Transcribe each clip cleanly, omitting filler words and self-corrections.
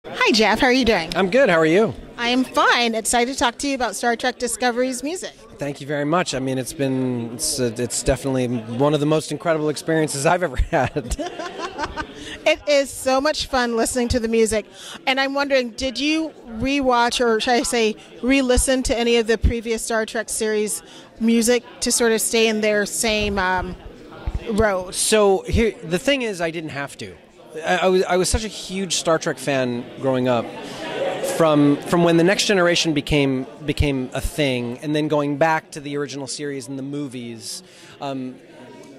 Hi, Jeff. How are you doing? I'm good. How are you? I am fine. Excited to talk to you about Star Trek Discovery's music. Thank you very much. I mean, it's definitely one of the most incredible experiences I've ever had. It is so much fun listening to the music. And I'm wondering, did you rewatch, or should I say re-listen to any of the previous Star Trek series music to sort of stay in their same road? So here, the thing is, I didn't have to. I was such a huge Star Trek fan growing up. From when the Next Generation became a thing, and then going back to the original series and the movies,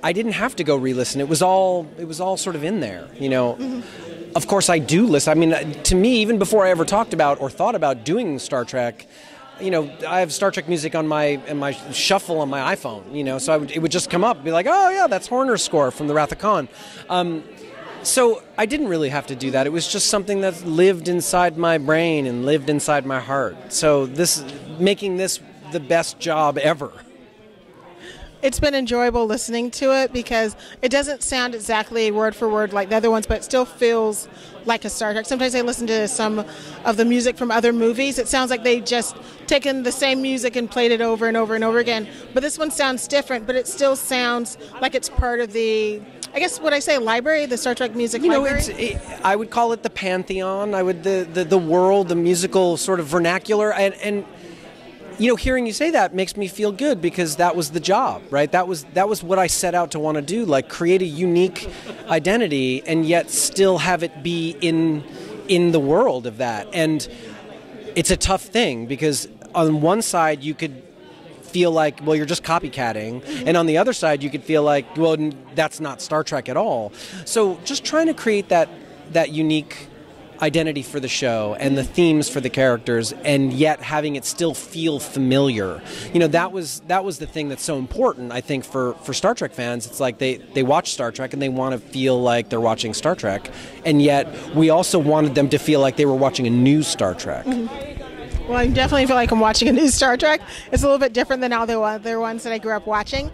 I didn't have to go re-listen. It was all sort of in there, you know. Mm-hmm. Of course, I do listen. I mean, to me, even before I ever talked about or thought about doing Star Trek, you know, I have Star Trek music on my shuffle on my iPhone, you know. So it would just come up, and be like, oh yeah, that's Horner's score from the Wrath of Khan. So I didn't really have to do that. It was just something that lived inside my brain and lived inside my heart. So making this the best job ever. It's been enjoyable listening to it because it doesn't sound exactly word for word like the other ones, but it still feels like a Star Trek. Sometimes I listen to some of the music from other movies. It sounds like they just taken the same music and played it over and over and over again. But this one sounds different, but it still sounds like it's part of the, I guess, would I say library, the Star Trek music library? I would call it the Pantheon. I would the world, the musical sort of vernacular, and you know, hearing you say that makes me feel good because that was the job, right? That was what I set out to want to do, like create a unique identity and yet still have it be in the world of that. And it's a tough thing because on one side you could feel like, well, you're just copycatting, and on the other side you could feel like, well, that's not Star Trek at all. So just trying to create that unique identity for the show and the themes for the characters, and yet having it still feel familiar. You know, that was the thing that's so important, I think, for Star Trek fans. It's like they watch Star Trek and they want to feel like they're watching Star Trek, and yet we also wanted them to feel like they were watching a new Star Trek. Mm-hmm. Well, I definitely feel like I'm watching a new Star Trek. It's a little bit different than all the other ones that I grew up watching.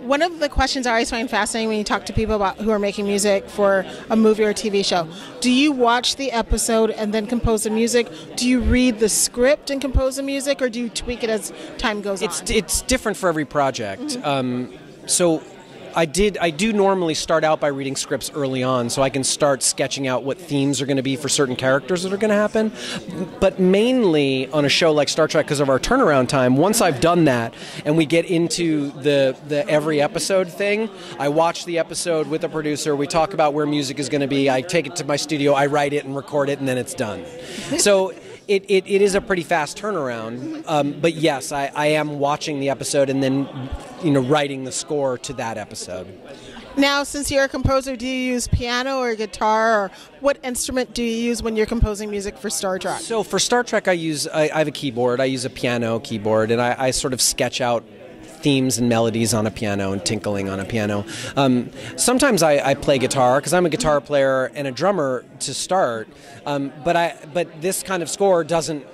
One of the questions I always find fascinating when you talk to people about who are making music for a movie or a TV show, do you watch the episode and then compose the music? Do you read the script and compose the music, or do you tweak it as time goes on? It's different for every project. Mm-hmm. So I do normally start out by reading scripts early on, so I can start sketching out what themes are going to be for certain characters that are going to happen. But mainly on a show like Star Trek, because of our turnaround time, once I've done that and we get into the every episode thing, I watch the episode with the producer, we talk about where music is going to be, I take it to my studio, I write it and record it, and then it's done. So it is a pretty fast turnaround, but yes, I am watching the episode and then, you know, writing the score to that episode. Now, since you're a composer, do you use piano or guitar, or what instrument do you use when you're composing music for Star Trek? So for Star Trek, I have a keyboard. I use a piano keyboard, and I sort of sketch out themes and melodies on a piano and tinkling on a piano. Sometimes I play guitar because I'm a guitar player and a drummer to start, but this kind of score doesn't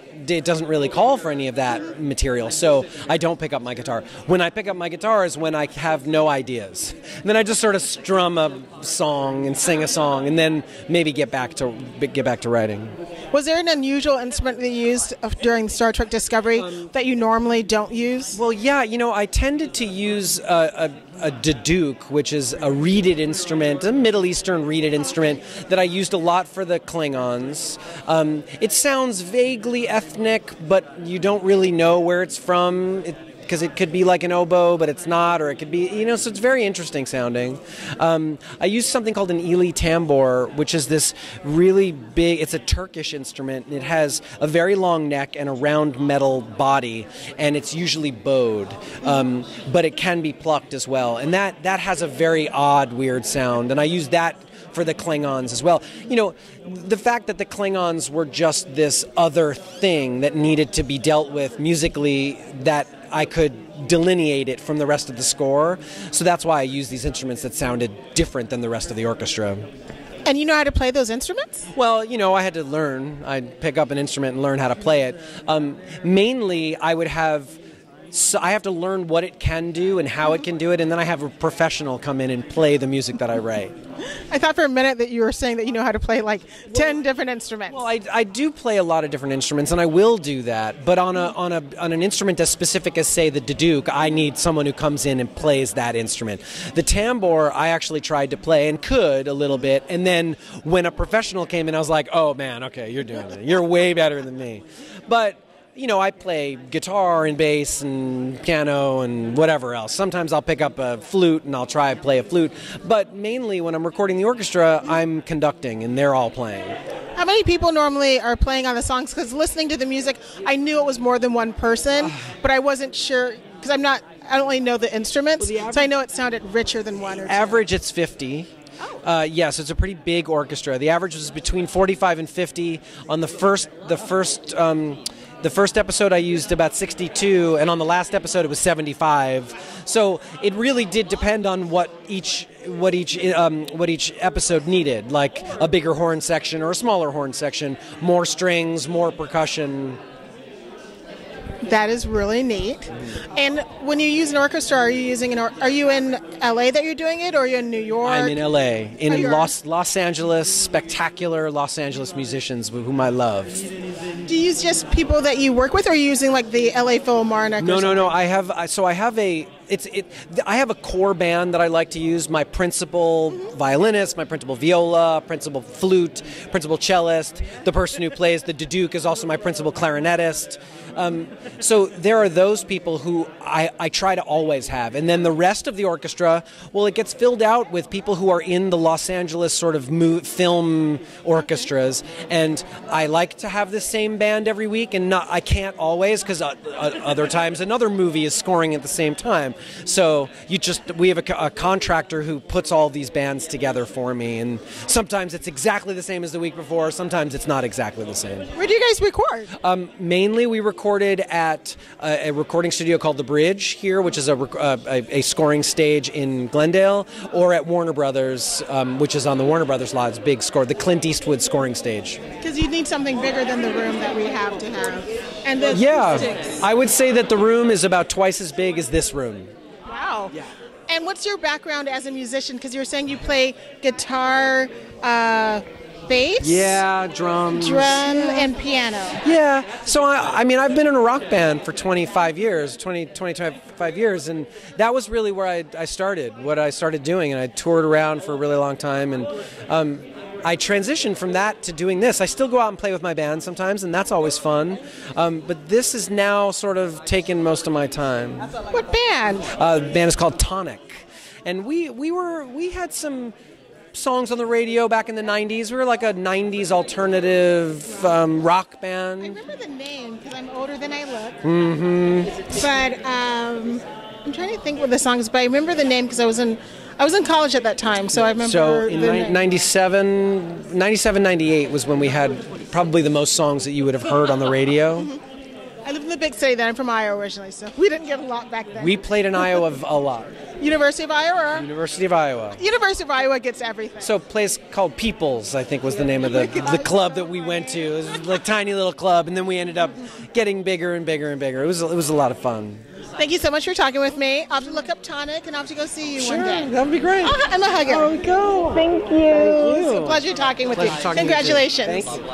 really call for any of that material, so I don't pick up my guitar. When I pick up my guitar is when I have no ideas. And then I just sort of strum a song and sing a song, and then maybe get back to writing. Was there an unusual instrument that you used during Star Trek Discovery that you normally don't use? Well, yeah, you know, I tended to use a duduk, which is a reeded instrument, a Middle Eastern reeded instrument that I used a lot for the Klingons. It sounds vaguely ethnic, but you don't really know where it's from. Because it could be like an oboe, but it's not, or it could be, you know, so it's very interesting sounding. I use something called an Ili tambor, which is this really big, it's a Turkish instrument. It has a very long neck and a round metal body, and it's usually bowed, but it can be plucked as well. And that has a very odd, weird sound, and I use that for the Klingons as well. You know, the fact that the Klingons were just this other thing that needed to be dealt with musically, that I could delineate it from the rest of the score. So that's why I use these instruments that sounded different than the rest of the orchestra. And you know how to play those instruments? Well, you know, I had to learn. I'd pick up an instrument and learn how to play it. Mainly, I would have so I have to learn what it can do and how it can do it, and then I have a professional come in and play the music that I write. I thought for a minute that you were saying that you know how to play like 10 different instruments. Well, I do play a lot of different instruments, and I will do that. But on an instrument as specific as, say, the duduk, I need someone who comes in and plays that instrument. The tambour, I actually tried to play and could a little bit, and then when a professional came in, I was like, oh man, okay, you're doing it. You're way better than me. But you know, I play guitar and bass and piano and whatever else. Sometimes I'll pick up a flute and I'll try to play a flute. But mainly when I'm recording the orchestra, I'm conducting and they're all playing. How many people normally are playing on the songs? Because listening to the music, I knew it was more than one person, but I wasn't sure because I don't really know the instruments, so I know it sounded richer than one or two. Average, it's 50. Yes, it's a pretty big orchestra. The average was between 45 and 50. On the first episode I used about 62, and on the last episode it was 75. So it really did depend on what each episode needed, like a bigger horn section or a smaller horn section, more strings, more percussion. That is really neat. And when you use an orchestra, are you in LA that you're doing it, or are you in New York? I'm in LA, in Los Angeles, spectacular Los Angeles musicians whom I love. Do you use just people that you work with, or are you using like the LA Philharmonic? No. I have a core band that I like to use. My principal violinist, my principal viola, principal flute, principal cellist. The person who plays the duduk is also my principal clarinetist. So there are those people who I try to always have. And then the rest of the orchestra, well, it gets filled out with people who are in the Los Angeles sort of film orchestras. And I like to have the same band every week, and I can't always because other times another movie is scoring at the same time. So we have a contractor who puts all these bands together for me. And sometimes it's exactly the same as the week before. Sometimes it's not exactly the same. Where do you guys record? Mainly we recorded at a recording studio called The Bridge here, which is a scoring stage in Glendale, or at Warner Brothers, which is on the Warner Brothers lot. It's big score, the Clint Eastwood scoring stage. Because you need something bigger than the room that we have to have. And the acoustics. I would say that the room is about twice as big as this room. Wow. Yeah. And what's your background as a musician? Because you were saying you play guitar, bass? Yeah, drums. And piano. Yeah. So, I've been in a rock band for 25 years, 25 years, and that was really where I started, what I started doing, and I toured around for a really long time, and I transitioned from that to doing this. I still go out and play with my band sometimes, and that's always fun, but this is now sort of taken most of my time. What band? The band is called Tonic, and we had some songs on the radio back in the 90s. We were like a 90s alternative rock band. I remember the name because I'm older than I look. Mm-hmm. But I'm trying to think what the song is, but I remember the name because I was in college at that time, so I remember. So in 97, 98 was when we had probably the most songs that you would have heard on the radio. Mm-hmm. I live in the big city. Then I'm from Iowa originally, so we didn't get a lot back then. We played in Iowa a lot. University of Iowa? University of Iowa. University of Iowa gets everything. So a place called People's, I think, was the name of the club that we went to. It was like a tiny little club, and then we ended up getting bigger and bigger and bigger. It was a lot of fun. Thank you so much for talking with me. I'll have to look up Tonic, and I'll have to go see you one day. Sure, that would be great. I'm a hugger. Oh, go. Thank you. It's a pleasure talking with you. Congratulations. Thank you.